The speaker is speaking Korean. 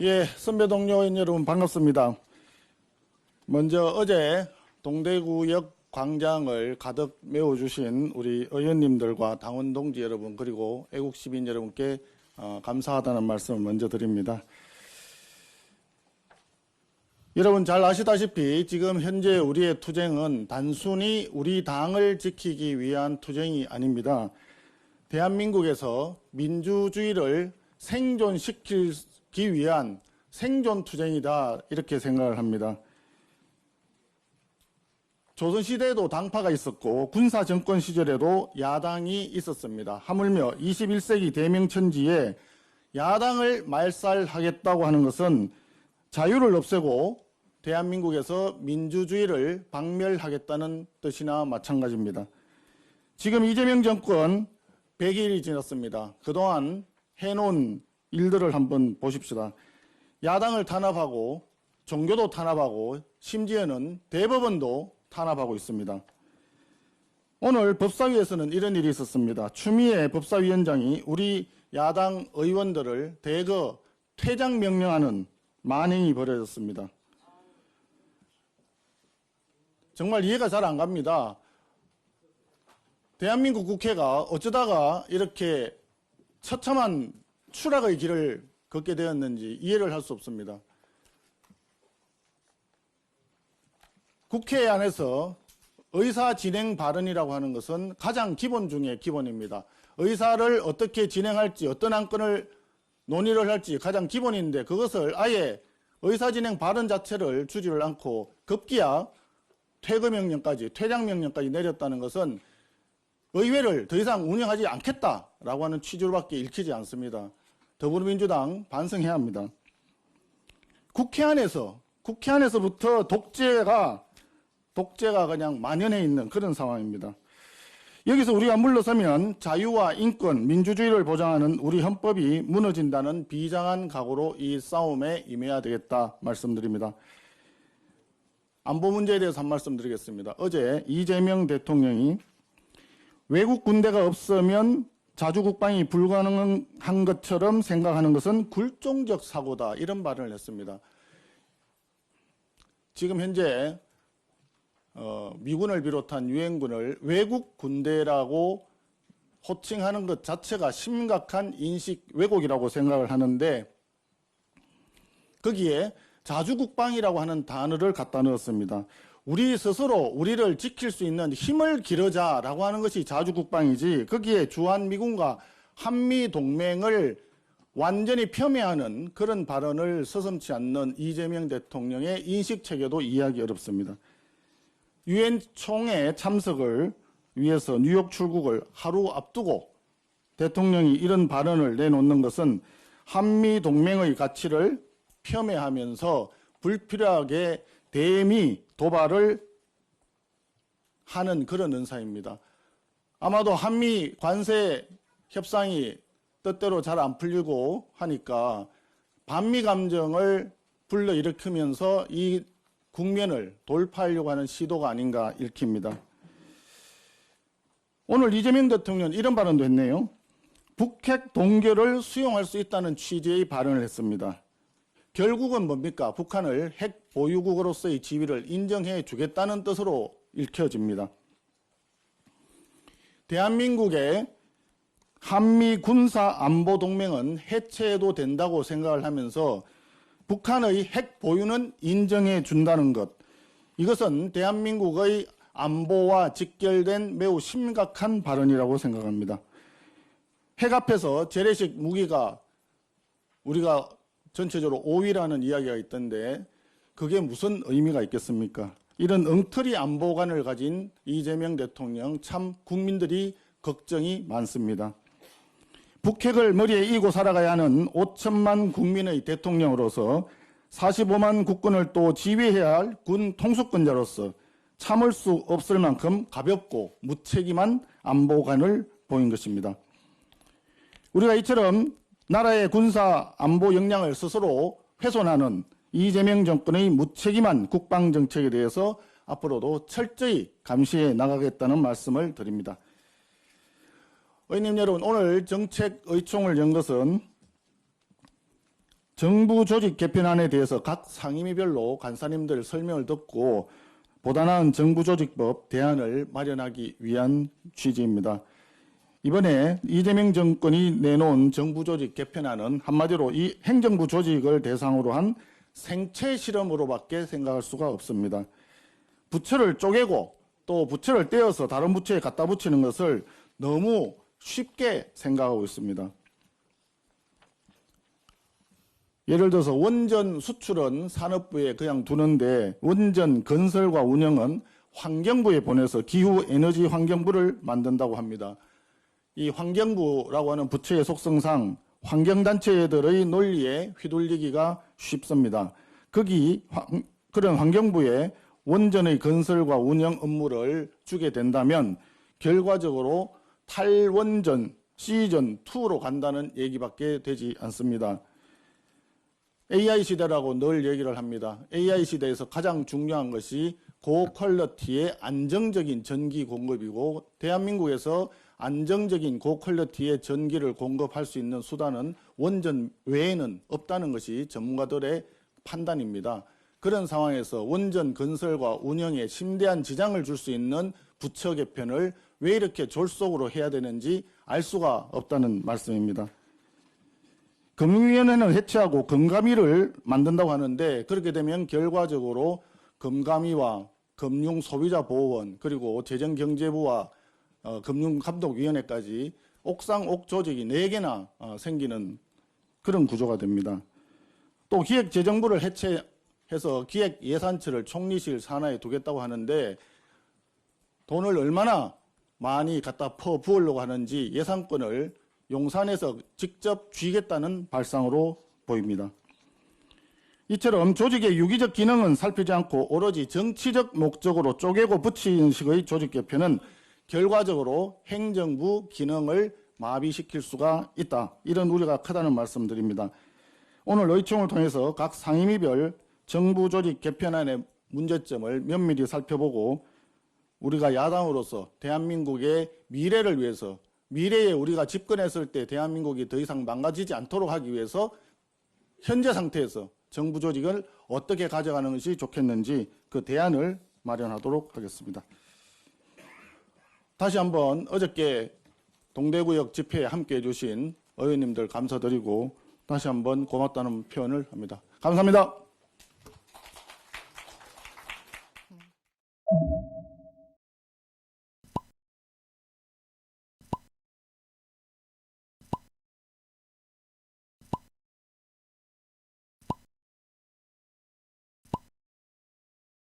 예, 선배 동료인 여러분 반갑습니다. 먼저 어제 동대구역 광장을 가득 메워주신 우리 의원님들과 당원 동지 여러분 그리고 애국시민 여러분께 감사하다는 말씀을 먼저 드립니다. 여러분 잘 아시다시피 지금 현재 우리의 투쟁은 단순히 우리 당을 지키기 위한 투쟁이 아닙니다. 대한민국에서 민주주의를 생존시키기 위한 생존투쟁이다 이렇게 생각을 합니다. 조선시대에도 당파가 있었고 군사정권 시절에도 야당이 있었습니다. 하물며 21세기 대명천지에 야당을 말살하겠다고 하는 것은 자유를 없애고 대한민국에서 민주주의를 박멸하겠다는 뜻이나 마찬가지입니다. 지금 이재명 정권 100일이 지났습니다. 그동안 해놓은 일들을 한번 보십시다. 야당을 탄압하고 종교도 탄압하고 심지어는 대법원도 탄압하고 있습니다. 오늘 법사위에서는 이런 일이 있었습니다. 추미애 법사위원장이 우리 야당 의원들을 대거 퇴장 명령하는 만행이 벌어졌습니다. 정말 이해가 잘 안 갑니다. 대한민국 국회가 어쩌다가 이렇게 처참한 추락의 길을 걷게 되었는지 이해를 할 수 없습니다. 국회 안에서 의사 진행 발언이라고 하는 것은 가장 기본 중에 기본입니다. 의사를 어떻게 진행할지 어떤 안건을 논의를 할지 가장 기본인데 그것을 아예 의사 진행 발언 자체를 주지를 않고 급기야 퇴거명령까지 퇴장명령까지 내렸다는 것은 의회를 더 이상 운영하지 않겠다라고 하는 취지로밖에 읽히지 않습니다. 더불어민주당 반성해야 합니다. 국회 안에서부터 독재가 그냥 만연해 있는 그런 상황입니다. 여기서 우리가 물러서면 자유와 인권, 민주주의를 보장하는 우리 헌법이 무너진다는 비장한 각오로 이 싸움에 임해야 되겠다 말씀드립니다. 안보 문제에 대해서 한 말씀 드리겠습니다. 어제 이재명 대통령이 외국 군대가 없으면 자주국방이 불가능한 것처럼 생각하는 것은 굴종적 사고다 이런 발언을 했습니다. 지금 현재 미군을 비롯한 유엔군을 외국 군대라고 호칭하는 것 자체가 심각한 인식 왜곡이라고 생각을 하는데 거기에 자주국방이라고 하는 단어를 갖다 넣었습니다. 우리 스스로 우리를 지킬 수 있는 힘을 기르자라고 하는 것이 자주국방이지 거기에 주한미군과 한미동맹을 완전히 폄훼하는 그런 발언을 서슴지 않는 이재명 대통령의 인식체계도 이해하기 어렵습니다. 유엔 총회 참석을 위해서 뉴욕 출국을 하루 앞두고 대통령이 이런 발언을 내놓는 것은 한미동맹의 가치를 폄훼하면서 불필요하게 대미 도발을 하는 그런 은사입니다. 아마도 한미 관세 협상이 뜻대로 잘 안 풀리고 하니까 반미 감정을 불러일으키면서 이 국면을 돌파하려고 하는 시도가 아닌가 읽힙니다. 오늘 이재명 대통령 이런 발언도 했네요. 북핵 동결을 수용할 수 있다는 취지의 발언을 했습니다. 결국은 뭡니까? 북한을 핵 보유국으로서의 지위를 인정해 주겠다는 뜻으로 읽혀집니다. 대한민국의 한미 군사 안보 동맹은 해체해도 된다고 생각을 하면서 북한의 핵 보유는 인정해 준다는 것. 이것은 대한민국의 안보와 직결된 매우 심각한 발언이라고 생각합니다. 핵 앞에서 재래식 무기가 우리가 전체적으로 5위라는 이야기가 있던데 그게 무슨 의미가 있겠습니까? 이런 엉터리 안보관을 가진 이재명 대통령 참 국민들이 걱정이 많습니다. 북핵을 머리에 이고 살아가야 하는 5천만 국민의 대통령으로서 45만 국군을 또 지휘해야 할 군 통수권자로서 참을 수 없을 만큼 가볍고 무책임한 안보관을 보인 것입니다. 우리가 이처럼 나라의 군사 안보 역량을 스스로 훼손하는 이재명 정권의 무책임한 국방정책에 대해서 앞으로도 철저히 감시해 나가겠다는 말씀을 드립니다. 의원님 여러분, 오늘 정책의총을 연 것은 정부 조직 개편안에 대해서 각 상임위별로 간사님들 설명을 듣고 보다 나은 정부조직법 대안을 마련하기 위한 취지입니다. 이번에 이재명 정권이 내놓은 정부조직 개편안은 한마디로 이 행정부 조직을 대상으로 한 생체 실험으로밖에 생각할 수가 없습니다. 부처를 쪼개고 또 부처를 떼어서 다른 부처에 갖다 붙이는 것을 너무 쉽게 생각하고 있습니다. 예를 들어서 원전 수출은 산업부에 그냥 두는데 원전 건설과 운영은 환경부에 보내서 기후에너지 환경부를 만든다고 합니다. 이 환경부라고 하는 부처의 속성상 환경단체들의 논리에 휘둘리기가 쉽습니다. 그런 환경부에 원전의 건설과 운영 업무를 주게 된다면 결과적으로 탈원전, 시전2로 간다는 얘기밖에 되지 않습니다. AI 시대라고 늘 얘기를 합니다. AI 시대에서 가장 중요한 것이 고퀄리티의 안정적인 전기 공급이고 대한민국에서 안정적인 고퀄리티의 전기를 공급할 수 있는 수단은 원전 외에는 없다는 것이 전문가들의 판단입니다. 그런 상황에서 원전 건설과 운영에 심대한 지장을 줄 수 있는 부처 개편을 왜 이렇게 졸속으로 해야 되는지 알 수가 없다는 말씀입니다. 금융위원회는 해체하고 금감위를 만든다고 하는데 그렇게 되면 결과적으로 금감위와 금융소비자보호원 그리고 재정경제부와 금융감독위원회까지 옥상옥 조직이 4개나 생기는 그런 구조가 됩니다. 또 기획재정부를 해체해서 기획예산처를 총리실 산하에 두겠다고 하는데 돈을 얼마나 많이 갖다 부으려고 하는지 예산권을 용산에서 직접 쥐겠다는 발상으로 보입니다. 이처럼 조직의 유기적 기능은 살피지 않고 오로지 정치적 목적으로 쪼개고 붙이는 식의 조직 개편은 결과적으로 행정부 기능을 마비시킬 수가 있다. 이런 우려가 크다는 말씀드립니다. 오늘 의총을 통해서 각 상임위별 정부 조직 개편안의 문제점을 면밀히 살펴보고 우리가 야당으로서 대한민국의 미래를 위해서 미래에 우리가 집권했을 때 대한민국이 더 이상 망가지지 않도록 하기 위해서 현재 상태에서 정부 조직을 어떻게 가져가는 것이 좋겠는지 그 대안을 마련하도록 하겠습니다. 다시 한번 어저께 동대구역 집회에 함께해 주신 의원님들 감사드리고 다시 한번 고맙다는 표현을 합니다. 감사합니다.